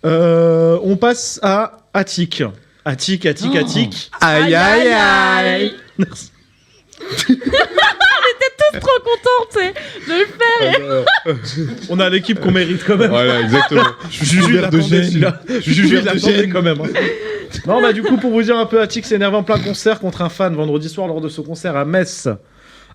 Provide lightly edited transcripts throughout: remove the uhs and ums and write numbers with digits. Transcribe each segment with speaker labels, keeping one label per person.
Speaker 1: On passe à Attic. Attic.
Speaker 2: Aïe, aïe, aïe.
Speaker 1: Merci.
Speaker 3: Tous trop contents, tu sais, de le faire.
Speaker 1: On a l'équipe qu'on mérite quand même.
Speaker 2: Voilà, exactement.
Speaker 1: Juju, il attendait celui-là. Juju, il l'attendait quand même. Non, bah du coup, pour vous dire un peu, Attic s'est énervé en plein concert contre un fan vendredi soir lors de ce concert à Metz.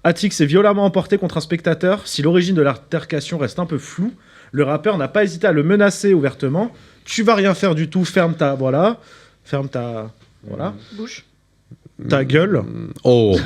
Speaker 1: Attic s'est violemment emporté contre un spectateur. Si l'origine de l'altercation reste un peu floue, le rappeur n'a pas hésité à le menacer ouvertement. Tu vas rien faire du tout, ferme ta... Voilà.
Speaker 3: Bouche.
Speaker 1: Ta gueule.
Speaker 2: Oh.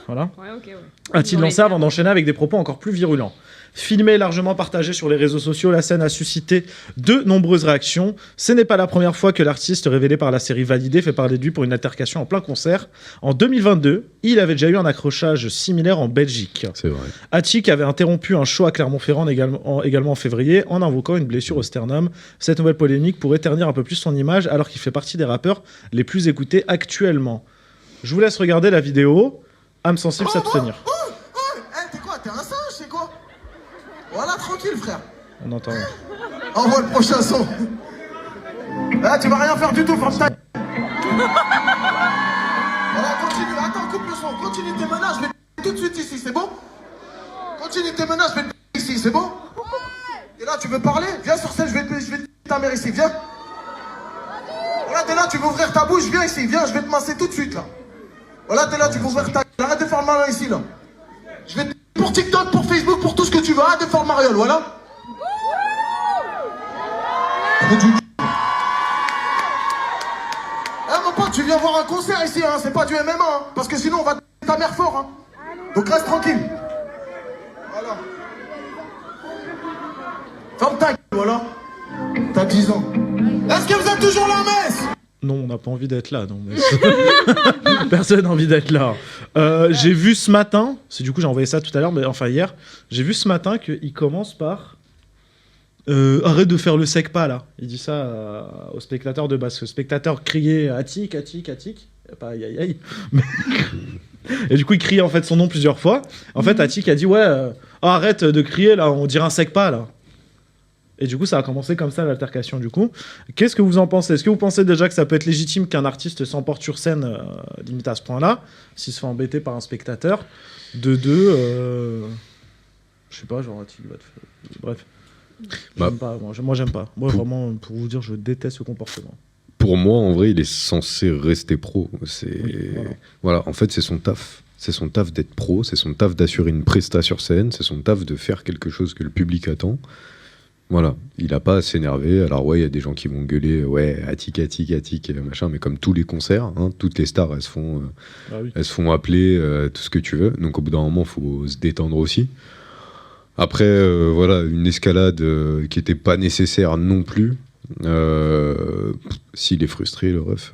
Speaker 1: Voilà.
Speaker 3: Ouais, ok, ouais.
Speaker 1: A-t-il lancé avant d'enchaîner avec des propos encore plus virulents. Filmé et largement partagé sur les réseaux sociaux, la scène a suscité de nombreuses réactions. Ce n'est pas la première fois que l'artiste révélé par la série Validé fait parler de lui pour une altercation en plein concert. En 2022, il avait déjà eu un accrochage similaire en Belgique.
Speaker 2: C'est vrai.
Speaker 1: Attic avait interrompu un show à Clermont-Ferrand également en février en invoquant une blessure au sternum. Cette nouvelle polémique pourrait ternir un peu plus son image alors qu'il fait partie des rappeurs les plus écoutés actuellement. Je vous laisse regarder la vidéo. Âme sensible s'abstenir.
Speaker 4: T'es quoi? T'es un singe, c'est quoi? Voilà, tranquille, frère.
Speaker 1: On entend.
Speaker 4: Envoie le prochain son. Tu vas rien faire du tout, ferme ta... Voilà, continue. Attends, coupe le son. Continue tes menaces, je vais te tout de suite ici, c'est bon? Continue tes menaces, je vais te ici, c'est bon? Et là, tu veux parler? Viens sur scène, je vais te ta mère ici, viens. Voilà, t'es là, tu veux ouvrir ta bouche, viens ici, viens, je vais te masser tout de suite, là. Voilà, t'es là, tu veux ouvrir ta... Arrête de faire le malin ici, là. Je vais te... Pour TikTok, pour Facebook, pour tout ce que tu veux, arrête de faire le mariole, voilà. Mon pote, tu viens voir un concert ici, hein, c'est pas du MMA, hein, parce que sinon on va te ta mère fort, hein. Donc reste tranquille. Voilà. Ferme ta gueule, voilà. T'as 10 ans. Est-ce que vous êtes toujours là, Metz?
Speaker 1: Non, on n'a pas envie d'être là. Non, mais... Personne n'a envie d'être là. J'ai vu ce matin, c'est du coup j'ai envoyé ça tout à l'heure, mais enfin hier, j'ai vu ce matin qu'il commence par arrête de faire le sec pas là. Il dit ça au spectateur de base. Le spectateur criait Attic. Pas aïe aïe aïe. Mais... Et du coup il crie en fait son nom plusieurs fois. En fait Attic a dit ouais arrête de crier là, on dirait un sec pas là. Et du coup, ça a commencé comme ça, l'altercation, du coup. Qu'est-ce que vous en pensez? Est-ce que vous pensez déjà que ça peut être légitime qu'un artiste s'emporte sur scène, limite à ce point-là, s'il se fait embêter par un spectateur? De deux, je sais pas, genre, bref. J'aime pas, moi, j'aime pas. Moi, vraiment, pour vous dire, je déteste ce comportement.
Speaker 2: Pour moi, en vrai, il est censé rester pro.
Speaker 1: Oui,
Speaker 2: voilà, en fait, c'est son taf. C'est son taf d'être pro, c'est son taf d'assurer une presta sur scène, c'est son taf de faire quelque chose que le public attend. Voilà, il a pas à s'énerver. Alors ouais, il y a des gens qui vont gueuler, ouais, Attic, machin, mais comme tous les concerts, hein, toutes les stars, elles se font appeler, tout ce que tu veux. Donc au bout d'un moment, faut se détendre aussi. Après, voilà, une escalade qui était pas nécessaire non plus. S'il est frustré, le ref.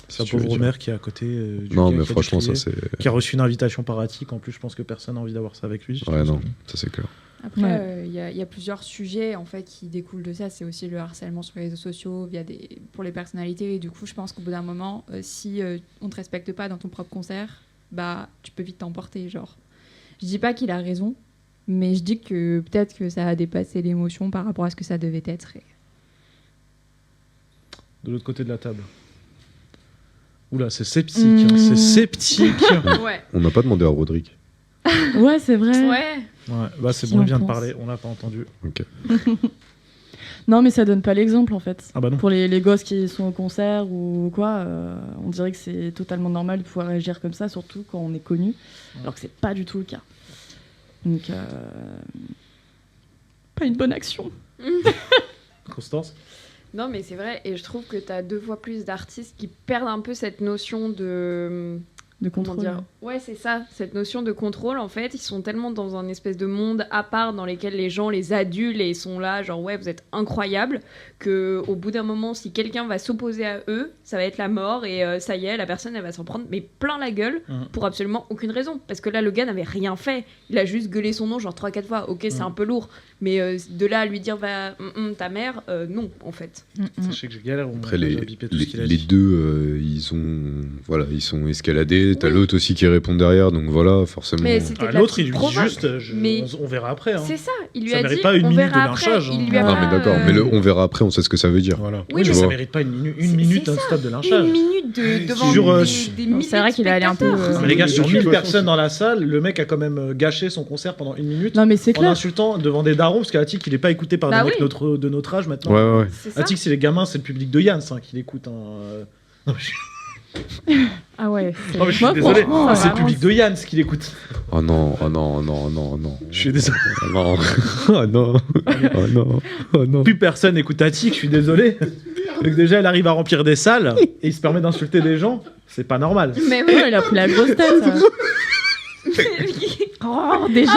Speaker 1: C'est un pauvre mère qui est à côté du
Speaker 2: non,
Speaker 1: gars
Speaker 2: mais
Speaker 1: qui a
Speaker 2: franchement,
Speaker 1: crié,
Speaker 2: ça c'est.
Speaker 1: qui a reçu une invitation par Attic. En plus, je pense que personne n'a envie d'avoir ça avec lui.
Speaker 2: Ouais, non, ça c'est clair.
Speaker 3: Après, il y a plusieurs sujets en fait qui découlent de ça. C'est aussi le harcèlement sur les réseaux sociaux pour les personnalités. Et du coup, je pense qu'au bout d'un moment, si on te respecte pas dans ton propre concert, bah tu peux vite t'emporter. Genre, je dis pas qu'il a raison, mais je dis que peut-être que ça a dépassé l'émotion par rapport à ce que ça devait être.
Speaker 1: De l'autre côté de la table. Oula, c'est sceptique. Hein, c'est sceptique.
Speaker 3: Ouais.
Speaker 2: On n'a pas demandé à Rodrigue.
Speaker 5: Ouais, c'est vrai.
Speaker 3: Ouais.
Speaker 1: Ouais, bah c'est
Speaker 5: Qui
Speaker 1: bon,
Speaker 5: en
Speaker 1: il vient de
Speaker 5: pense
Speaker 1: parler, on l'a pas entendu.
Speaker 2: Ok.
Speaker 5: Non, mais ça donne pas l'exemple en fait.
Speaker 1: Ah bah non.
Speaker 5: Pour les gosses qui sont au concert ou quoi, on dirait que c'est totalement normal de pouvoir réagir comme ça, surtout quand on est connu, alors que c'est pas du tout le cas. Donc, pas une bonne action.
Speaker 1: Constance?
Speaker 3: Non, mais c'est vrai, et je trouve que tu as 2 fois plus d'artistes qui perdent un peu cette notion de
Speaker 5: contrôle.
Speaker 3: Comment dire ? Ouais, c'est ça, cette notion de contrôle, en fait, ils sont tellement dans un espèce de monde à part dans lequel les gens les adulent et ils sont là, genre ouais, vous êtes incroyables, qu'au bout d'un moment, si quelqu'un va s'opposer à eux, ça va être la mort et ça y est, la personne, elle va s'en prendre mais plein la gueule pour absolument aucune raison. Parce que là, le gars n'avait rien fait, il a juste gueulé son nom genre 3-4 fois, ok, c'est un peu lourd, mais de là à lui dire va ta mère, non, en fait.
Speaker 1: Sachez que je galère,
Speaker 2: après les deux, ils sont escaladés. parler, t'as l'autre aussi qui répond derrière, donc voilà, forcément.
Speaker 3: Mais c'était de la
Speaker 1: L'autre, il lui dit
Speaker 3: provoque.
Speaker 1: juste,
Speaker 3: Mais-
Speaker 1: on verra après. Hein.
Speaker 3: C'est ça, il lui
Speaker 1: Ça
Speaker 3: a
Speaker 1: mérite
Speaker 3: dit
Speaker 1: pas une
Speaker 3: on
Speaker 1: minute
Speaker 3: verra
Speaker 1: de
Speaker 3: après.
Speaker 1: lynchage,
Speaker 3: Il
Speaker 1: hein.
Speaker 3: lui a
Speaker 2: Non,
Speaker 3: pas,
Speaker 2: mais d'accord, mais on verra après, on sait ce que ça veut dire.
Speaker 6: Voilà.
Speaker 3: Oui,
Speaker 1: Oui, mais
Speaker 2: tu
Speaker 1: ça
Speaker 2: vois.
Speaker 1: mérite pas une
Speaker 3: C'est
Speaker 1: minute
Speaker 3: ça.
Speaker 1: non-stop de lynchage.
Speaker 3: Une minute devant
Speaker 1: Sur,
Speaker 3: des
Speaker 1: c'est
Speaker 3: milliers
Speaker 5: vrai
Speaker 3: de
Speaker 5: qu'il est allé un peu,
Speaker 3: spectateurs.
Speaker 1: Mais les gars,
Speaker 6: Mais
Speaker 1: sur
Speaker 6: de
Speaker 1: 1000
Speaker 6: toute façon,
Speaker 1: personnes
Speaker 6: c'est-
Speaker 1: dans la salle, le mec a quand même gâché son concert pendant 1 minute
Speaker 5: Non, mais c'est
Speaker 1: en
Speaker 5: clair.
Speaker 1: insultant devant des darons, parce qu'Attic, il est pas écouté par
Speaker 3: Bah
Speaker 1: des mecs
Speaker 3: oui.
Speaker 1: de notre âge maintenant.
Speaker 2: Ouais, ouais.
Speaker 3: C'est ça.
Speaker 1: Attic, c'est les gamins, c'est le public de Yann, ça, qui l'écoute. Hein. Non, mais
Speaker 5: Ah ouais.
Speaker 1: non, mais je suis
Speaker 5: Moi,
Speaker 1: désolé,
Speaker 5: franchement,
Speaker 1: c'est le
Speaker 5: vraiment,
Speaker 1: public de Yann qui l'écoute.
Speaker 2: Oh non, oh non, oh non, oh non, oh non.
Speaker 1: Je suis désolé.
Speaker 2: Oh non, oh non, oh non, oh non.
Speaker 1: Plus personne écoute Attic, je suis désolé. Donc déjà, elle arrive à remplir des salles et il se permet d'insulter des gens. C'est pas normal.
Speaker 3: Mais
Speaker 5: Ouais,
Speaker 3: oui.
Speaker 5: il a pris la grosse tête. ça. Oh, déjà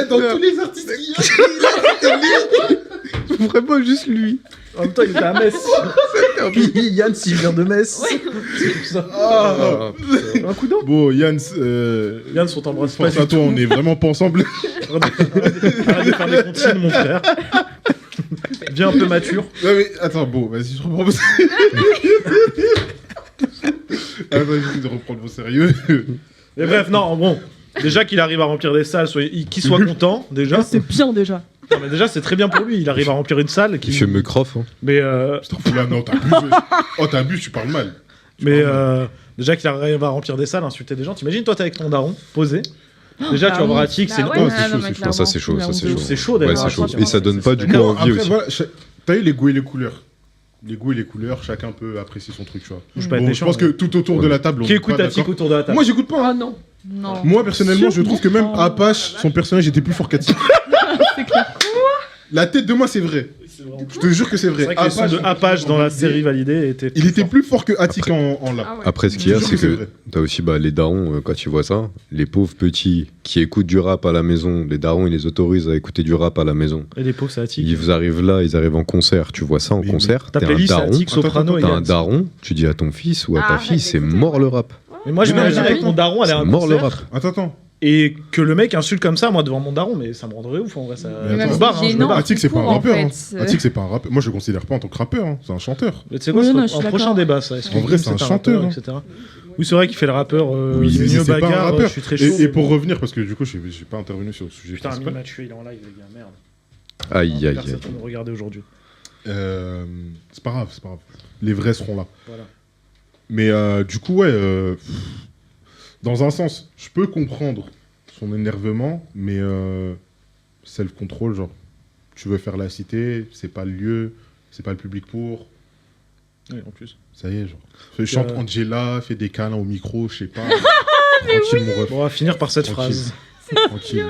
Speaker 6: Dans tous les artistes qu'il y a,
Speaker 2: Vraiment juste lui.
Speaker 1: En même temps, il était à Metz. Yann, s'il vient de Metz. Ça.
Speaker 2: Ah,
Speaker 1: Un coup d'eau.
Speaker 6: Bon, Yann,
Speaker 1: Yann, on t'embrasse pas
Speaker 6: pense
Speaker 1: du
Speaker 6: à toi,
Speaker 1: tout.
Speaker 6: on est vraiment pas ensemble.
Speaker 1: Arrête de faire des comptines, mon frère. Viens un peu mature.
Speaker 6: Non mais attends, bon, vas-y, je reprends. Ah, vas-y, j'essaie de reprendre au sérieux.
Speaker 1: Mais bref, non, bon. Déjà qu'il arrive à remplir des salles, qu'il soit content, déjà.
Speaker 5: C'est bien déjà.
Speaker 1: Non, mais déjà, c'est très bien pour lui. Il arrive à remplir une salle.
Speaker 2: Monsieur Mecroff, hein.
Speaker 1: Mais,
Speaker 6: Putain, là, non, t'abuses. Oh, t'abuses, tu parles mal.
Speaker 1: déjà qu'il arrive à remplir des salles, insulter des gens. T'imagines, toi, t'es avec ton daron, posé. Déjà, tu vas
Speaker 5: bah
Speaker 1: voir
Speaker 5: oui.
Speaker 1: Attic, c'est
Speaker 5: Bah
Speaker 1: une
Speaker 5: ouais,
Speaker 6: c'est chaud,
Speaker 5: non, mais
Speaker 6: c'est chaud.
Speaker 2: Non, ça
Speaker 5: clairement,
Speaker 2: c'est chaud, ça c'est chaud.
Speaker 1: C'est chaud, d'ailleurs.
Speaker 2: Ouais, c'est chaud.
Speaker 1: Franchement,
Speaker 2: Et ça donne pas du coup
Speaker 1: d'accord.
Speaker 2: envie
Speaker 6: Après,
Speaker 2: aussi.
Speaker 6: voilà, t'as eu les goûts et les couleurs. Les goûts et les couleurs, chacun peut apprécier son truc, tu vois.
Speaker 1: Je peux être
Speaker 6: Bon, je
Speaker 1: méchant,
Speaker 6: pense
Speaker 1: mais-
Speaker 6: que tout autour de la table, on
Speaker 1: Qui
Speaker 6: est
Speaker 1: écoute
Speaker 6: pas
Speaker 1: Attic
Speaker 6: d'accord.
Speaker 1: autour de la table?
Speaker 6: Moi, j'écoute pas.
Speaker 3: Oh non.
Speaker 5: Non.
Speaker 6: Moi, personnellement, je trouve que même
Speaker 5: Sûrement.
Speaker 6: Apache, son personnage était plus fort qu'Attic. La tête de moi, c'est vrai. Je te jure que c'est
Speaker 1: C'est
Speaker 6: vrai.
Speaker 1: vrai que les sons de Apache dans la série validée étaient.
Speaker 6: Il était
Speaker 1: forts.
Speaker 6: plus fort que Attic en là.
Speaker 3: Ah ouais.
Speaker 2: Après, ce qu'il y a,
Speaker 6: Je te
Speaker 2: c'est
Speaker 6: jure que
Speaker 2: que
Speaker 6: c'est vrai.
Speaker 2: t'as aussi les darons, quand ils voient ça, les pauvres petits qui écoutent du rap à la maison, les darons, ils les autorisent à écouter du rap à la maison.
Speaker 1: Et les pauvres, c'est Attic.
Speaker 2: Ils arrivent là, ils arrivent en concert, tu vois ça en
Speaker 6: Mais-
Speaker 2: concert,
Speaker 1: Ta
Speaker 2: t'es un
Speaker 1: playlist, c'est
Speaker 2: daron,
Speaker 1: Attic, Soprano et
Speaker 2: t'as un
Speaker 1: Yann.
Speaker 2: daron, tu dis à ton fils ou à ta
Speaker 3: Arrête
Speaker 2: fille, c'est
Speaker 3: d'écouter,
Speaker 2: mort
Speaker 3: ouais.
Speaker 2: le rap.
Speaker 1: Mais moi,
Speaker 6: Mais non,
Speaker 1: j'imagine
Speaker 6: mais
Speaker 1: avec
Speaker 6: oui.
Speaker 1: mon daron aller à
Speaker 2: C'est
Speaker 1: un
Speaker 2: mort le
Speaker 1: concert
Speaker 2: rap.
Speaker 6: Attends.
Speaker 1: et que le mec insulte comme ça, moi, devant mon daron, mais ça me rendrait ouf en vrai. Ça...
Speaker 6: Mais
Speaker 1: je
Speaker 6: attends.
Speaker 1: me barre, hein, je me
Speaker 3: Gênant.
Speaker 1: barre.
Speaker 6: Attic, c'est pas un
Speaker 3: pour, en
Speaker 6: rappeur. Hein.
Speaker 3: fait.
Speaker 6: Attic, c'est pas un rappeur. Moi, je le considère pas en tant que rappeur. Hein. C'est un chanteur.
Speaker 1: Mais tu sais quoi,
Speaker 5: Oui,
Speaker 1: c'est
Speaker 5: non,
Speaker 1: un
Speaker 5: je suis
Speaker 1: prochain
Speaker 5: d'accord.
Speaker 1: débat, ça. Est-ce que
Speaker 6: En vrai,
Speaker 1: Gims
Speaker 6: c'est un
Speaker 1: est
Speaker 6: chanteur,
Speaker 1: rappeur,
Speaker 6: hein.
Speaker 1: etc. Oui, c'est vrai qu'il fait le rappeur.
Speaker 6: Oui,
Speaker 1: il est
Speaker 6: mais
Speaker 1: mieux
Speaker 6: c'est pas un
Speaker 1: bagarre,
Speaker 6: rappeur.
Speaker 1: je suis très chaud.
Speaker 6: Et
Speaker 1: mais-
Speaker 6: pour revenir, parce que du coup, j'ai pas intervenu sur le sujet
Speaker 1: Putain,
Speaker 6: principal.
Speaker 1: Mathieu, il est en live, les gars, merde.
Speaker 2: Aïe, aïe,
Speaker 1: Personne
Speaker 2: aïe.
Speaker 1: va nous regarder aujourd'hui.
Speaker 6: C'est pas grave, c'est pas grave. Les vrais seront là.
Speaker 1: Voilà.
Speaker 6: Mais du coup, ouais, dans un sens, je peux comprendre son énervement, mais self-control, genre, tu veux faire la cité, c'est pas le lieu, c'est pas le public pour.
Speaker 1: Oui, en plus.
Speaker 6: Ça y est, genre. Chante Angela, fais des câlins au micro, je sais pas. Tranquille, mon ref.
Speaker 1: Bon, on va finir par cette
Speaker 6: Tranquille.
Speaker 1: phrase.
Speaker 6: Tranquille.